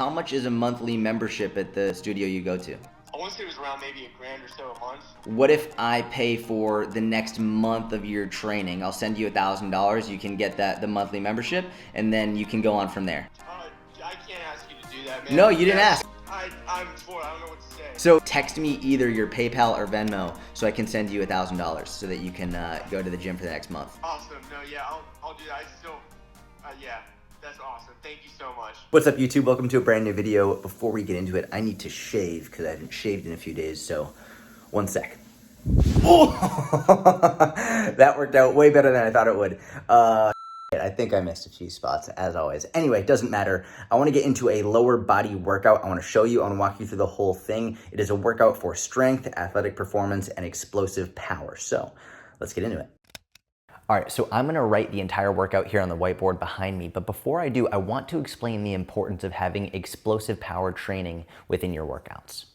how much is a monthly membership at the studio you go to? I want to say it was around maybe $1,000 or so a month. What if I pay for the next month of your training? I'll send you $1,000. You can get the monthly membership, and then you can go on from there. I can't ask you to do that, man. No, you didn't ask. I'm torn. I don't know what to say. So text me either your PayPal or Venmo so I can send you $1,000 so that you can go to the gym for the next month. Awesome. No, yeah, I'll do that. I still, yeah, that's awesome. Thank you so much. What's up, YouTube? Welcome to a brand new video. Before we get into it, I need to shave because I haven't shaved in a few days, so one sec. Oh! That worked out way better than I thought it would. I think I missed a few spots, as always. Anyway, it doesn't matter. I want to get into a lower body workout. I want to show you, I want to walk you through the whole thing. It is a workout for strength, athletic performance, and explosive power. So let's get into it. All right, so I'm gonna write the entire workout here on the whiteboard behind me, but before I do, I want to explain the importance of having explosive power training within your workouts.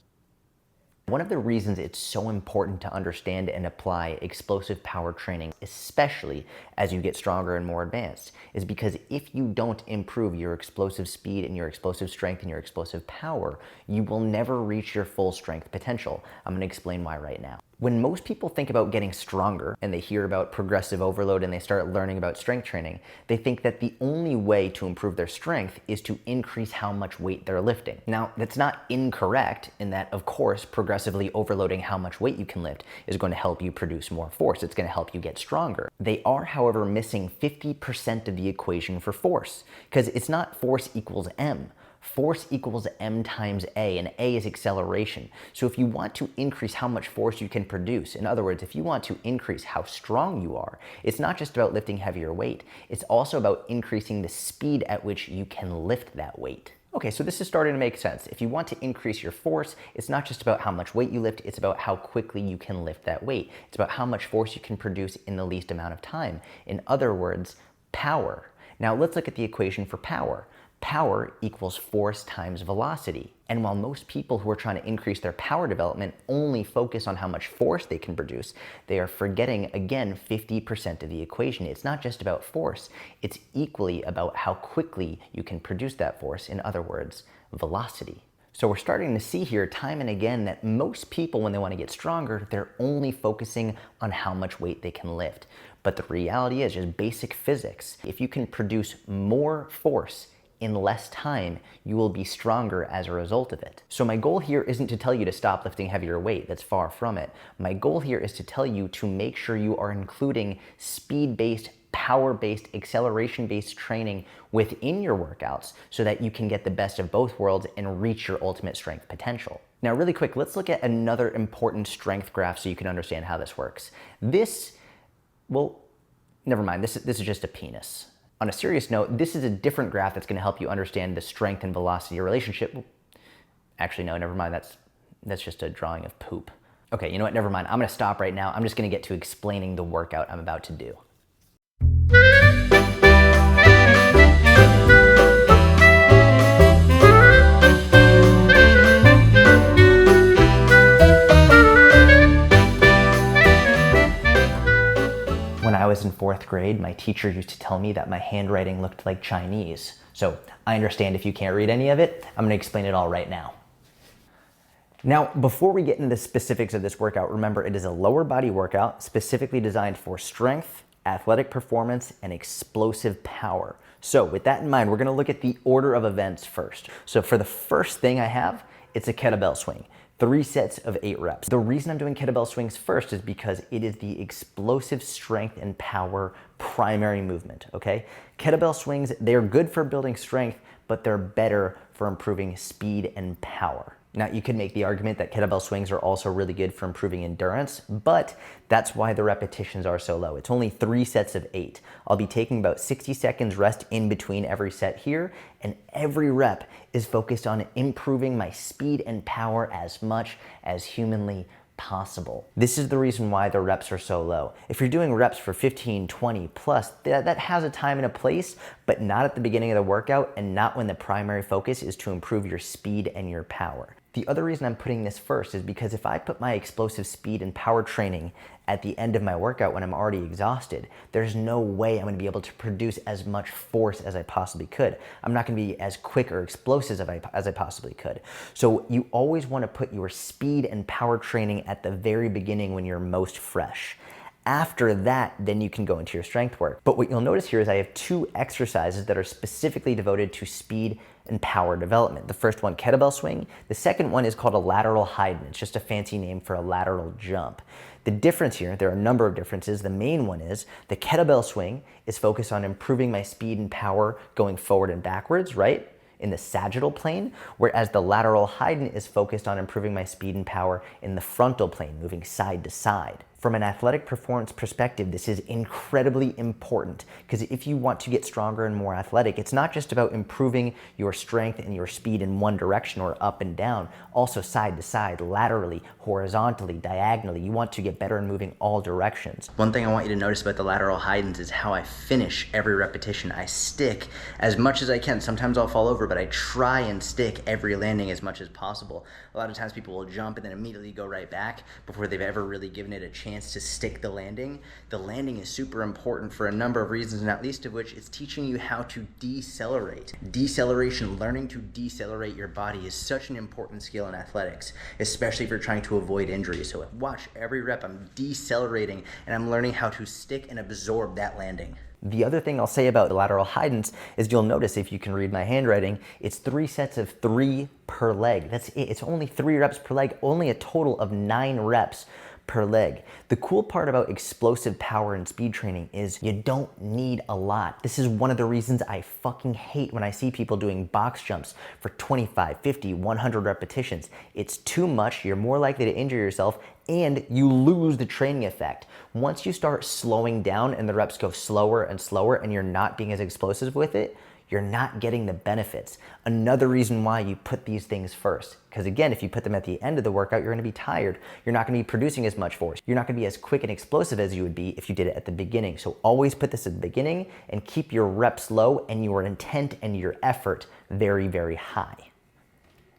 One of the reasons it's so important to understand and apply explosive power training, especially as you get stronger and more advanced, is because if you don't improve your explosive speed and your explosive strength and your explosive power, you will never reach your full strength potential. I'm gonna explain why right now. When most people think about getting stronger and they hear about progressive overload and they start learning about strength training, they think that the only way to improve their strength is to increase how much weight they're lifting. Now, that's not incorrect in that, of course, progressively overloading how much weight you can lift is going to help you produce more force. It's going to help you get stronger. They are, however, missing 50% of the equation for force, because it's not force equals M. Force equals M times A, and A is acceleration. So if you want to increase how much force you can produce, in other words, if you want to increase how strong you are, it's not just about lifting heavier weight, it's also about increasing the speed at which you can lift that weight. Okay, so this is starting to make sense. If you want to increase your force, it's not just about how much weight you lift, it's about how quickly you can lift that weight. It's about how much force you can produce in the least amount of time. In other words, power. Now let's look at the equation for power. Power equals force times velocity. And while most people who are trying to increase their power development only focus on how much force they can produce, they are forgetting, again, 50% of the equation. It's not just about force, it's equally about how quickly you can produce that force, in other words, velocity. So we're starting to see here time and again that most people, when they want to get stronger, they're only focusing on how much weight they can lift. But the reality is just basic physics. If you can produce more force in less time, you will be stronger as a result of it. So my goal here isn't to tell you to stop lifting heavier weight, that's far from it. My goal here is to tell you to make sure you are including speed-based, power-based, acceleration-based training within your workouts so that you can get the best of both worlds and reach your ultimate strength potential. Now really quick, let's look at another important strength graph so you can understand how this works. Well, never mind, this is just a penis. On a serious note, this is a different graph that's going to help you understand the strength and velocity relationship. Actually, no, never mind. That's just a drawing of poop. Okay, you know what? Never mind. I'm going to stop right now. I'm just going to get to explaining the workout I'm about to do. When I was in 4th grade, my teacher used to tell me that my handwriting looked like Chinese. So I understand if you can't read any of it, I'm gonna explain it all right now. Now, before we get into the specifics of this workout, remember it is a lower body workout specifically designed for strength, athletic performance, and explosive power. So with that in mind, we're gonna look at the order of events first. So for the first thing I have, it's a kettlebell swing. 3 sets of 8 reps. The reason I'm doing kettlebell swings first is because it is the explosive strength and power primary movement, okay? Kettlebell swings, they're good for building strength, but they're better for improving speed and power. Now, you could make the argument that kettlebell swings are also really good for improving endurance, but that's why the repetitions are so low. It's only 3 sets of 8. I'll be taking about 60 seconds rest in between every set here, and every rep is focused on improving my speed and power as much as humanly possible. This is the reason why the reps are so low. If you're doing reps for 15, 20 plus, that has a time and a place, but not at the beginning of the workout and not when the primary focus is to improve your speed and your power. The other reason I'm putting this first is because if I put my explosive speed and power training at the end of my workout when I'm already exhausted, there's no way I'm going to be able to produce as much force as I possibly could. I'm not going to be as quick or explosive as I possibly could. So you always want to put your speed and power training at the very beginning when you're most fresh. After that, then you can go into your strength work. But what you'll notice here is I have 2 exercises that are specifically devoted to speed and power development. The first one, kettlebell swing. The second one is called a lateral Hyden. It's just a fancy name for a lateral jump. The difference here, there are a number of differences. The main one is the kettlebell swing is focused on improving my speed and power going forward and backwards, right? In the sagittal plane, whereas the lateral Hyden is focused on improving my speed and power in the frontal plane, moving side to side. From an athletic performance perspective, this is incredibly important because if you want to get stronger and more athletic, it's not just about improving your strength and your speed in one direction or up and down, also side to side, laterally, horizontally, diagonally. You want to get better in moving all directions. One thing I want you to notice about the lateral Hydens is how I finish every repetition. I stick as much as I can. Sometimes I'll fall over, but I try and stick every landing as much as possible. A lot of times people will jump and then immediately go right back before they've ever really given it a chance to stick the landing. The landing is super important for a number of reasons, not least of which it's teaching you how to decelerate. Deceleration, learning to decelerate your body is such an important skill in athletics, especially if you're trying to avoid injury. So watch every rep, I'm decelerating and I'm learning how to stick and absorb that landing. The other thing I'll say about the lateral Hydens is you'll notice if you can read my handwriting, it's 3 sets of 3 per leg. That's it. It's only 3 reps per leg, only a total of 9 reps per leg. The cool part about explosive power and speed training is you don't need a lot. This is one of the reasons I fucking hate when I see people doing box jumps for 25, 50, 100 repetitions. It's too much, you're more likely to injure yourself, and you lose the training effect. Once you start slowing down and the reps go slower and slower and you're not being as explosive with it, you're not getting the benefits. Another reason why you put these things first. Because again, if you put them at the end of the workout, you're gonna be tired. You're not gonna be producing as much force. You're not gonna be as quick and explosive as you would be if you did it at the beginning. So always put this at the beginning and keep your reps low and your intent and your effort very, very high.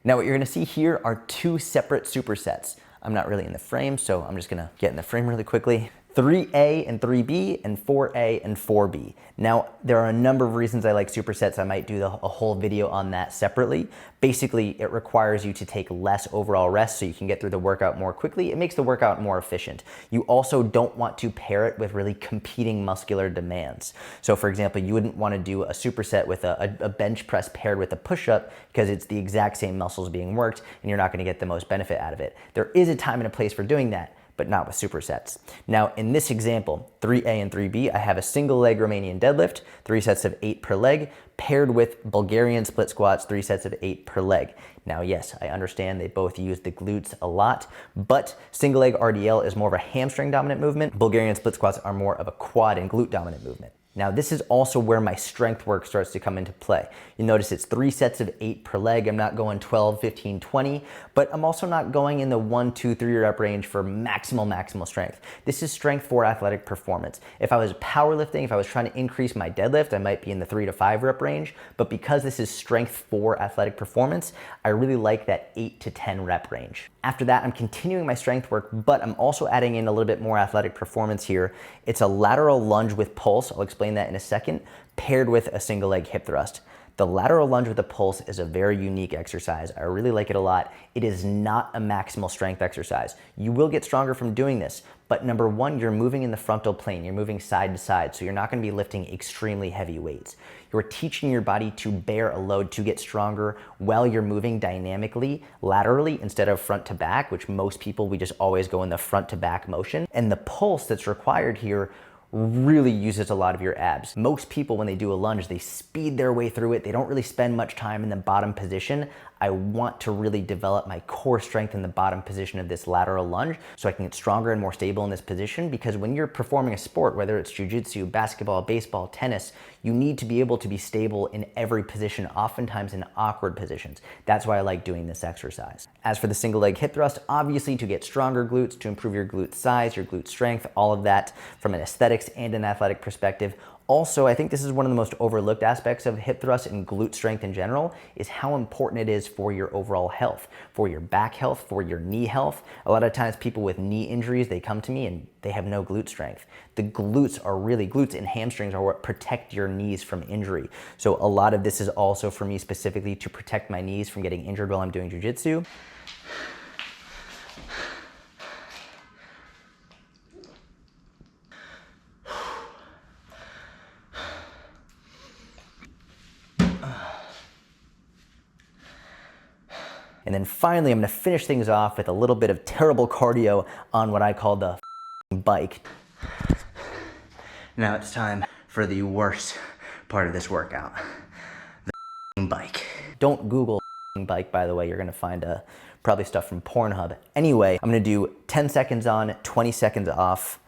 Now what you're gonna see here are 2 separate supersets. I'm not really in the frame, so I'm just gonna get in the frame really quickly. 3A and 3B and 4A and 4B. Now, there are a number of reasons I like supersets. I might do a whole video on that separately. Basically, it requires you to take less overall rest so you can get through the workout more quickly. It makes the workout more efficient. You also don't want to pair it with really competing muscular demands. So for example, you wouldn't want to do a superset with a bench press paired with a push-up because it's the exact same muscles being worked and you're not going to get the most benefit out of it. There is a time and a place for doing that, but not with supersets. Now in this example, 3A and 3B, I have a single leg Romanian deadlift, 3 sets of 8 per leg, paired with Bulgarian split squats, 3 sets of 8 per leg. Now yes, I understand they both use the glutes a lot, but single leg RDL is more of a hamstring dominant movement. Bulgarian split squats are more of a quad and glute dominant movement. Now this is also where my strength work starts to come into play. You notice it's 3 sets of 8 per leg. I'm not going 12, 15, 20, but I'm also not going in the 1, 2, 3 rep range for maximal strength. This is strength for athletic performance. If I was powerlifting, if I was trying to increase my deadlift, I might be in the 3 to 5 rep range, but because this is strength for athletic performance, I really like that 8 to 10 rep range. After that, I'm continuing my strength work, but I'm also adding in a little bit more athletic performance here. It's a lateral lunge with pulse. I'll explain that in a second, paired with a single leg hip thrust. The lateral lunge with a pulse is a very unique exercise. I really like it a lot. It is not a maximal strength exercise. You will get stronger from doing this, but number one, you're moving in the frontal plane. You're moving side to side, so you're not gonna be lifting extremely heavy weights. You're teaching your body to bear a load to get stronger while you're moving dynamically, laterally, instead of front to back, which most people, we just always go in the front to back motion. And the pulse that's required here really uses a lot of your abs. Most people, when they do a lunge, they speed their way through it. They don't really spend much time in the bottom position. I want to really develop my core strength in the bottom position of this lateral lunge so I can get stronger and more stable in this position, because when you're performing a sport, whether it's jiu-jitsu, basketball, baseball, tennis, you need to be able to be stable in every position, oftentimes in awkward positions. That's why I like doing this exercise. As for the single leg hip thrust, obviously to get stronger glutes, to improve your glute size, your glute strength, all of that from an aesthetics and an athletic perspective. Also, I think this is one of the most overlooked aspects of hip thrust and glute strength in general, is how important it is for your overall health, for your back health, for your knee health. A lot of times people with knee injuries, they come to me and they have no glute strength. The glutes and hamstrings are what protect your knees from injury. So a lot of this is also for me specifically to protect my knees from getting injured while I'm doing jiu-jitsu. And then finally, I'm gonna finish things off with a little bit of terrible cardio on what I call the bike. Now it's time for the worst part of this workout, the bike. Don't Google bike, by the way. You're gonna find probably stuff from Pornhub. Anyway, I'm gonna do 10 seconds on, 20 seconds off,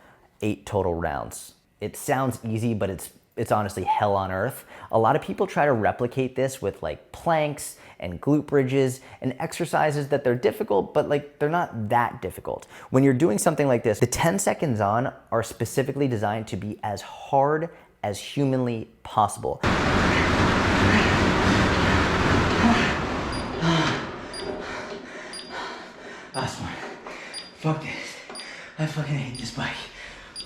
8 total rounds. It sounds easy, but it's honestly hell on earth. A lot of people try to replicate this with like planks and glute bridges and exercises that they're difficult, but like they're not that difficult. When you're doing something like this, the 10 seconds on are specifically designed to be as hard as humanly possible. Last one. Fuck this. I fucking hate this bike.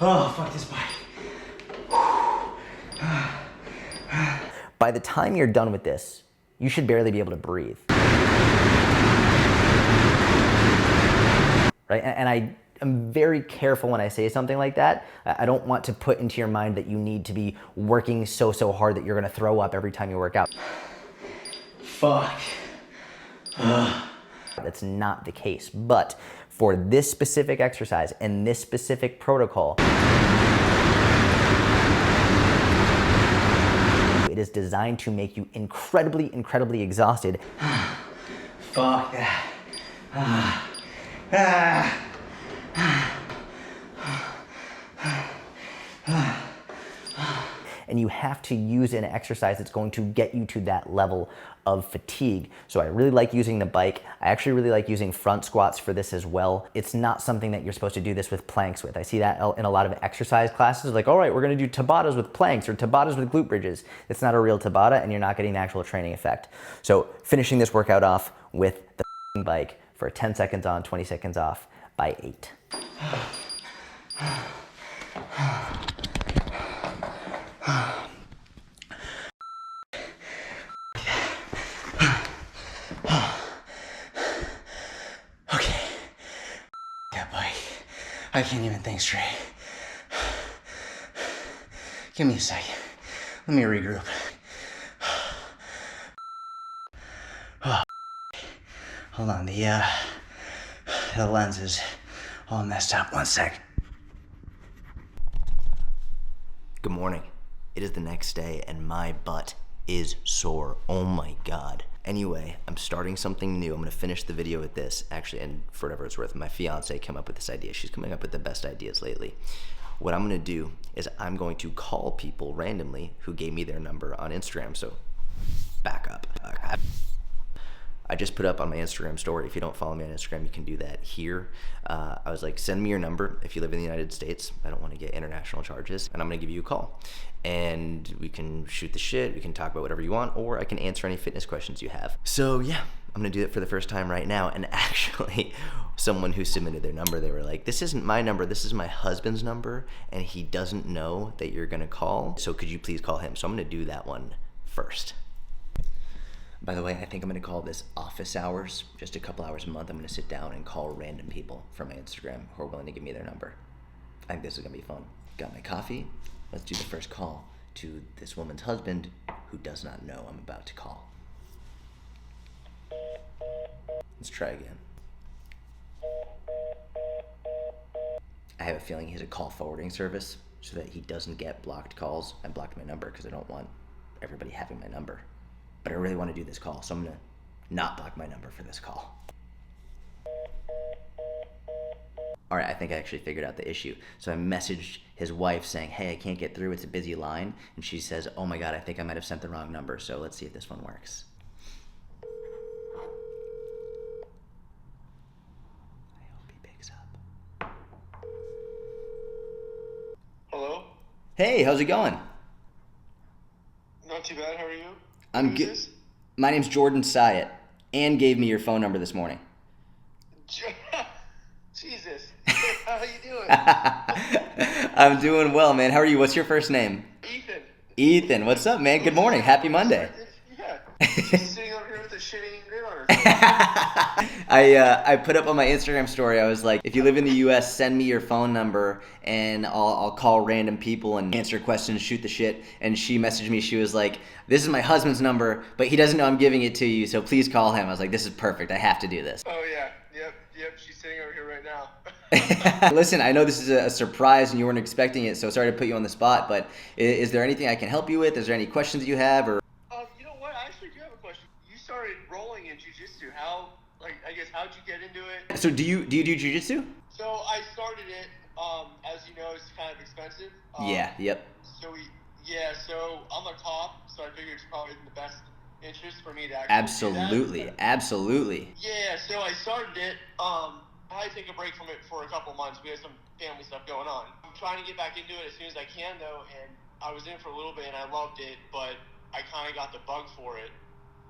Oh, fuck this bike. By the time you're done with this, you should barely be able to breathe. Right? And I am very careful when I say something like that. I don't want to put into your mind that you need to be working so hard that you're gonna throw up every time you work out. Fuck. That's not the case. But for this specific exercise and this specific protocol, it is designed to make you incredibly exhausted. Fuck that. And you have to use an exercise that's going to get you to that level of fatigue. So I really like using the bike. I actually really like using front squats for this as well. It's not something that you're supposed to do this with planks with. I see that in a lot of exercise classes, like, all right, we're gonna do Tabatas with planks or Tabatas with glute bridges. It's not a real Tabata and you're not getting the actual training effect. So finishing this workout off with the bike for 10 seconds on, 20 seconds off by 8. Okay. That bike. I can't even think straight. Give me a second. Let me regroup. Hold on, the lens is all messed up. One sec. Good morning. It is the next day and my butt is sore. Oh my God. Anyway, I'm starting something new. I'm gonna finish the video with this. Actually, and for whatever it's worth, my fiance came up with this idea. She's coming up with the best ideas lately. What I'm gonna do is I'm going to call people randomly who gave me their number on Instagram. So back up. I just put up on my Instagram story. If you don't follow me on Instagram, you can do that here. I was like, send me your number if you live in the United States. I don't want to get international charges. And I'm gonna give you a call. And we can shoot the shit, we can talk about whatever you want, or I can answer any fitness questions you have. So yeah, I'm gonna do it for the first time right now. And actually, someone who submitted their number, they were like, this isn't my number, this is my husband's number, and he doesn't know that you're gonna call. So could you please call him? So I'm gonna do that one first. By the way, I think I'm gonna call this office hours, just a couple hours a month. I'm gonna sit down and call random people from my Instagram who are willing to give me their number. I think this is gonna be fun. Got my coffee. Let's do the first call to this woman's husband who does not know I'm about to call. Let's try again. I have a feeling he has a call forwarding service so that he doesn't get blocked calls. I blocked my number because I don't want everybody having my number. But I really want to do this call, so I'm gonna not block my number for this call. All right, I think I actually figured out the issue. So I messaged his wife saying, hey, I can't get through, it's a busy line. And she says, oh my God, I think I might have sent the wrong number. So let's see if this one works. I hope he picks up. Hello? Hey, how's it going? too bad. How are you? I'm Who is good. this? My name's Jordan Syatt. Ann gave me your phone number this morning. Jesus. How are you doing? I'm doing well, man. How are you? What's your first name? Ethan. Ethan. What's up, man? Good morning. Happy Monday. Yeah. She's sitting over here with a shit-eating grin on her face. I put up on my Instagram story, I was like, if you live in the US, send me your phone number and I'll call random people and answer questions, shoot the shit. And she messaged me, she was like, this is my husband's number, but he doesn't know I'm giving it to you, so please call him. I was like, this is perfect, I have to do this. Oh, yeah. Yep. She's sitting over here right now. Listen, I know this is a surprise and you weren't expecting it, so sorry to put you on the spot, but is there anything I can help you with? Is there any questions you have? Or You know what? I actually do have a question. You started rolling in jiu-jitsu. How'd you get into it? So do you do jiu-jitsu? So I started it, as you know, it's kind of expensive. Yep. So I'm a cop, so I figured it's probably in the best interest for me to actually do that. Absolutely. Yeah, so I started it. I had to take a break from it for a couple months. We had some family stuff going on. I'm trying to get back into it as soon as I can, though, and I was in for a little bit, and I loved it, but I kind of got the bug for it.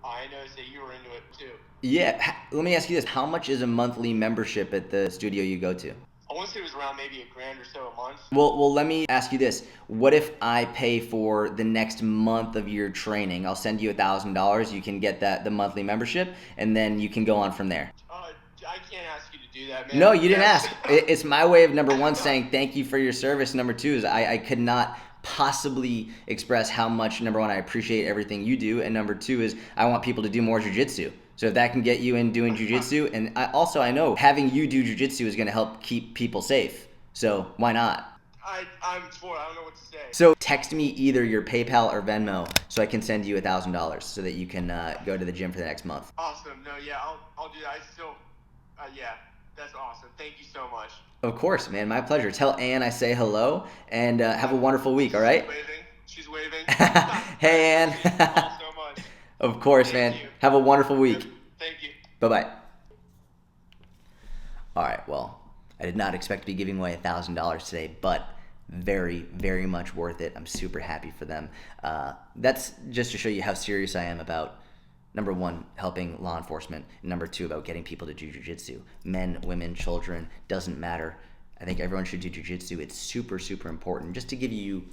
I noticed that you were into it, too. Yeah, let me ask you this. How much is a monthly membership at the studio you go to? I want to say it was around maybe $1,000 or so a month. Well, let me ask you this. What if I pay for the next month of your training? I'll send you $1,000. You can get the monthly membership, and then you can go on from there. I can't ask you to do that, man. No, you didn't ask. It's my way of, number one, saying thank you for your service. Number two is I could not possibly express how much, number one, I appreciate everything you do, and number two is I want people to do more jiu-jitsu. So if that can get you in doing jiu-jitsu, and I know having you do jiu-jitsu is going to help keep people safe. So why not? I'm for it. I don't know what to say. So text me either your PayPal or Venmo so I can send you $1,000 so that you can go to the gym for the next month. Awesome. No, yeah, I'll do that. That's awesome. Thank you so much. Of course, man. My pleasure. Tell Ann I say hello and have a wonderful week, all right? She's waving. Hey, Ann. Thank you all so much. Of course, Thank man. you. Have a wonderful week. Thank you. Bye-bye. All right, well, I did not expect to be giving away $1,000 today, but very, very much worth it. I'm super happy for them. That's just to show you how serious I am about, number one, helping law enforcement, and number two, about getting people to do jiu-jitsu. Men, women, children, doesn't matter. I think everyone should do jiu-jitsu. It's super, super important. Just to give you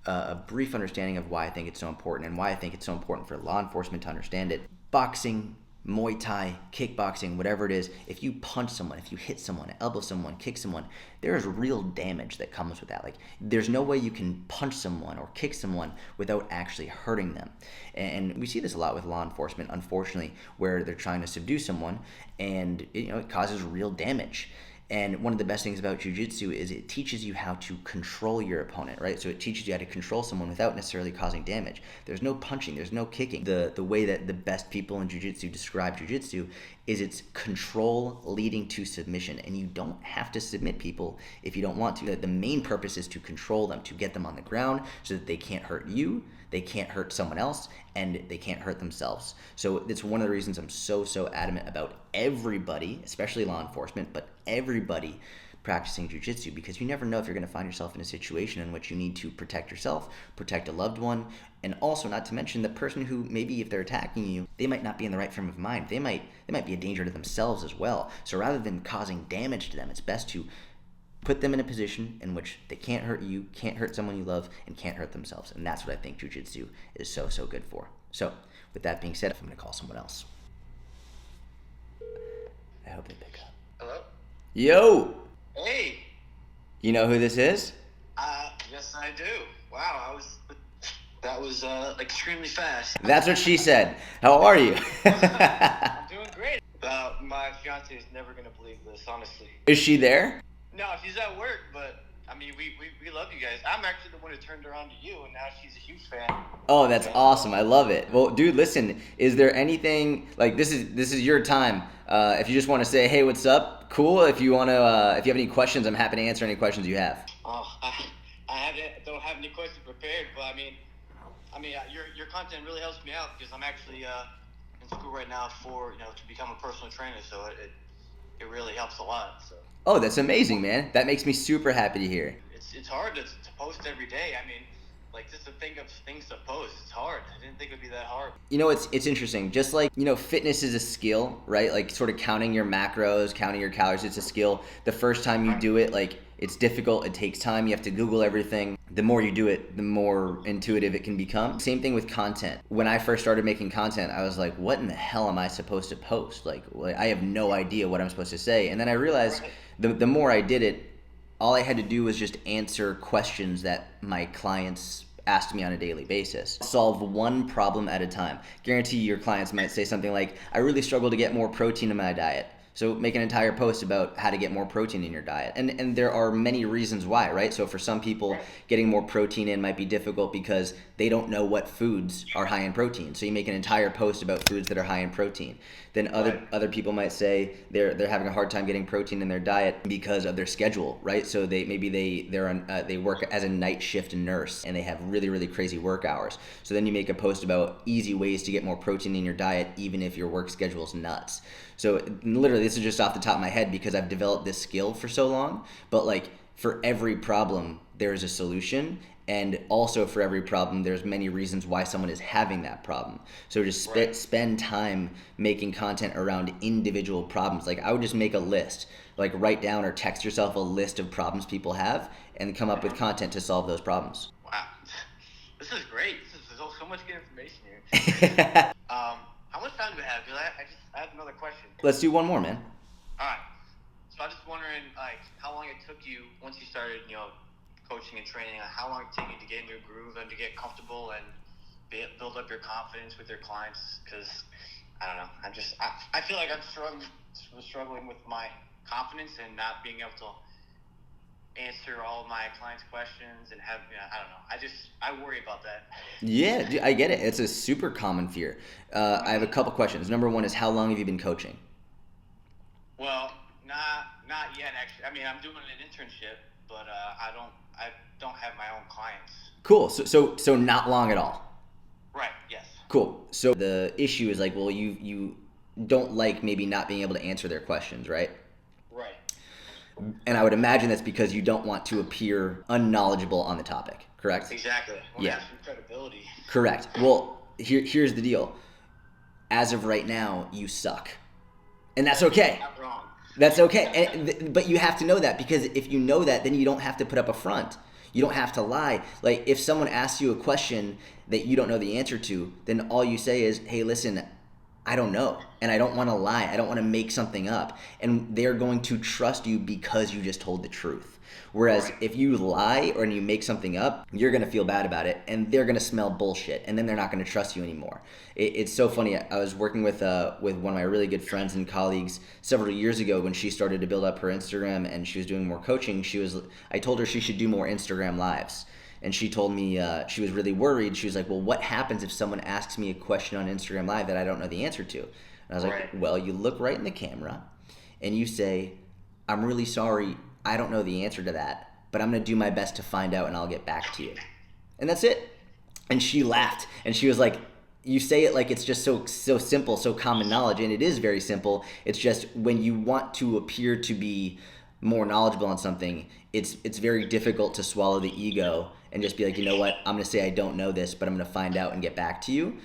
a brief understanding of why I think it's so important and why I think it's so important for law enforcement to understand it. Boxing, Muay Thai, kickboxing, whatever it is, if you punch someone, if you hit someone, elbow someone, kick someone, there is real damage that comes with that. Like, there's no way you can punch someone or kick someone without actually hurting them. And we see this a lot with law enforcement, unfortunately, where they're trying to subdue someone and it causes real damage. And one of the best things about jiu-jitsu is it teaches you how to control your opponent, right? So it teaches you how to control someone without necessarily causing damage. There's no punching, there's no kicking. The way that the best people in jiu-jitsu describe jiu-jitsu is it's control leading to submission. And you don't have to submit people if you don't want to. The main purpose is to control them, to get them on the ground so that they can't hurt you, they can't hurt someone else, and they can't hurt themselves. So it's one of the reasons I'm so adamant about everybody, especially law enforcement, but everybody practicing jiu-jitsu, because you never know if you're going to find yourself in a situation in which you need to protect yourself, protect a loved one, and also not to mention the person who maybe if they're attacking you, they might not be in the right frame of mind. They might be a danger to themselves as well. So rather than causing damage to them, it's best to put them in a position in which they can't hurt you, can't hurt someone you love, and can't hurt themselves. And that's what I think jiu-jitsu is so good for. So with that being said, I'm going to call someone else. I hope they pick up. Hello? Yo! Hey! You know who this is? Yes, I do. Wow, that was extremely fast. That's what she said. How are you? I'm doing great. My fiance is never going to believe this, honestly. Is she there? No, she's at work, but I mean, we love you guys. I'm actually the one who turned her on to you, and now she's a huge fan. Oh, that's awesome. I love it. Well, dude, listen, is there anything, like, this is your time. If you just want to say, hey, what's up? Cool. If you want to, if you have any questions, I'm happy to answer any questions you have. Oh, I don't have any questions prepared, but I mean, your content really helps me out because I'm actually in school right now for to become a personal trainer, so it really helps a lot. So. Oh, that's amazing, man. That makes me super happy to hear. It's hard to post every day. I mean, like just to think of things to post, it's hard. I didn't think it would be that hard. You know, it's interesting. Just like, you know, fitness is a skill, right? Like sort of counting your macros, counting your calories, it's a skill. The first time you do it, like it's difficult, it takes time, you have to Google everything. The more you do it, the more intuitive it can become. Same thing with content. When I first started making content, I was like, what in the hell am I supposed to post? Like I have no idea what I'm supposed to say. And then I realized the more I did it, all I had to do was just answer questions that my clients asked me on a daily basis. Solve one problem at a time. Guarantee your clients might say something like, I really struggle to get more protein in my diet. So make an entire post about how to get more protein in your diet. And there are many reasons why, right? So for some people, getting more protein in might be difficult because they don't know what foods are high in protein. So you make an entire post about foods that are high in protein. Then other people might say they're having a hard time getting protein in their diet because of their schedule, right? So they work as a night shift nurse and they have really, really crazy work hours. So then you make a post about easy ways to get more protein in your diet even if your work schedule is nuts. So literally, this is just off the top of my head because I've developed this skill for so long. But like for every problem, there's a solution. And also for every problem, there's many reasons why someone is having that problem. So just spend time making content around individual problems. Like I would just make a list, like write down or text yourself a list of problems people have and come up with content to solve those problems. Wow. This is great. There's so much good information here. How much time do we have? Because I have another question. Let's do one more, man. All right. So I'm just wondering, like, how long it took you once you started, coaching and training, how long it took you to get into a groove and to get comfortable and build up your confidence with your clients? Because I don't know, I feel like I'm struggling with my confidence and not being able to answer all of my clients' questions and have, I don't know, I worry about that. Yeah, dude, I get it. It's a super common fear. I have a couple questions. Number one is, how long have you been coaching? Well, not yet actually. I mean, I'm doing an internship, but I don't have my own clients. Cool. So not long at all. Right. Yes. Cool. So the issue is like, well, you don't like maybe not being able to answer their questions, right? Right. And I would imagine that's because you don't want to appear unknowledgeable on the topic, correct? Exactly. Yeah. Have some credibility. Correct. Well, here's the deal. As of right now, you suck. And that's okay. Not wrong. That's okay. But you have to know that, because if you know that, then you don't have to put up a front. You don't have to lie. Like if someone asks you a question that you don't know the answer to, then all you say is, hey, listen, I don't know, and I don't want to lie. I don't want to make something up. And they're going to trust you because you just told the truth. Whereas if you lie or you make something up, you're going to feel bad about it, and they're going to smell bullshit, and then they're not going to trust you anymore. It's so funny. I was working with one of my really good friends and colleagues several years ago when she started to build up her Instagram and she was doing more coaching. I told her she should do more Instagram lives. And she told me she was really worried. She was like, well, what happens if someone asks me a question on Instagram Live that I don't know the answer to? And I was like, well, you look right in the camera and you say, I'm really sorry, I don't know the answer to that, but I'm going to do my best to find out and I'll get back to you. And that's it. And she laughed and she was like, you say it like it's just so simple, so common knowledge, and it is very simple. It's just when you want to appear to be more knowledgeable on something, it's very difficult to swallow the ego and just be like, you know what, I'm going to say I don't know this, but I'm going to find out and get back to you.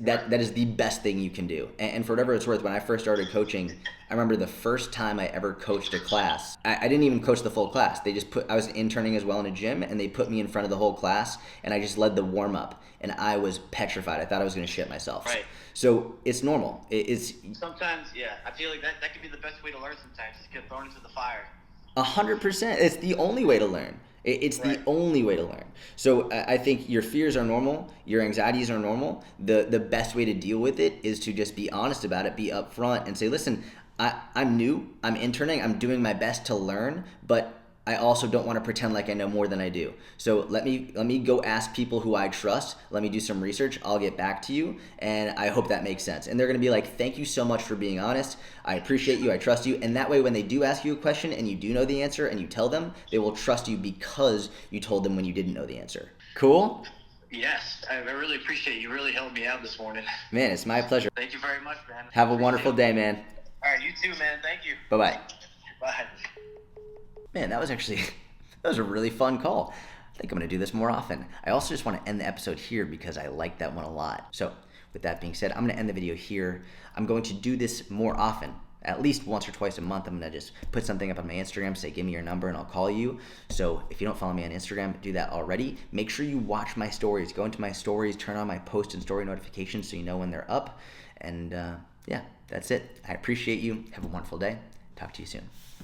That is the best thing you can do. And for whatever it's worth, when I first started coaching, I remember the first time I ever coached a class, I didn't even coach the full class. I was interning as well in a gym, and they put me in front of the whole class, and I just led the warm up, and I was petrified. I thought I was going to shit myself. Right. So it's normal. It's sometimes, yeah. I feel like that could be the best way to learn sometimes, just get thrown into the fire. 100%. It's the only way to learn. It's the only way to learn. So I think your fears are normal. Your anxieties are normal. The best way to deal with it is to just be honest about it, be upfront, and say, listen, I'm new. I'm interning. I'm doing my best to learn, but I also don't want to pretend like I know more than I do. So let me go ask people who I trust. Let me do some research. I'll get back to you, and I hope that makes sense. And they're going to be like, thank you so much for being honest. I appreciate you. I trust you. And that way, when they do ask you a question and you do know the answer and you tell them, they will trust you because you told them when you didn't know the answer. Cool? Yes, I really appreciate it. You really helped me out this morning. Man, it's my pleasure. Thank you very much, man. Have a wonderful day, man. All right, you too, man. Thank you. Bye-bye. Bye. Man, that was a really fun call. think I'm going to do this more often. I also just want to end the episode here because I like that one a lot. So with that being said, I'm going to end the video here. I'm going to do this more often. At least once or twice a month, I'm going to just put something up on my Instagram, say, give me your number and I'll call you. So if you don't follow me on Instagram, do that already. Make sure you watch my stories. Go into my stories, turn on my post and story notifications so you know when they're up. And yeah, that's it. I appreciate you. Have a wonderful day. Talk to you soon.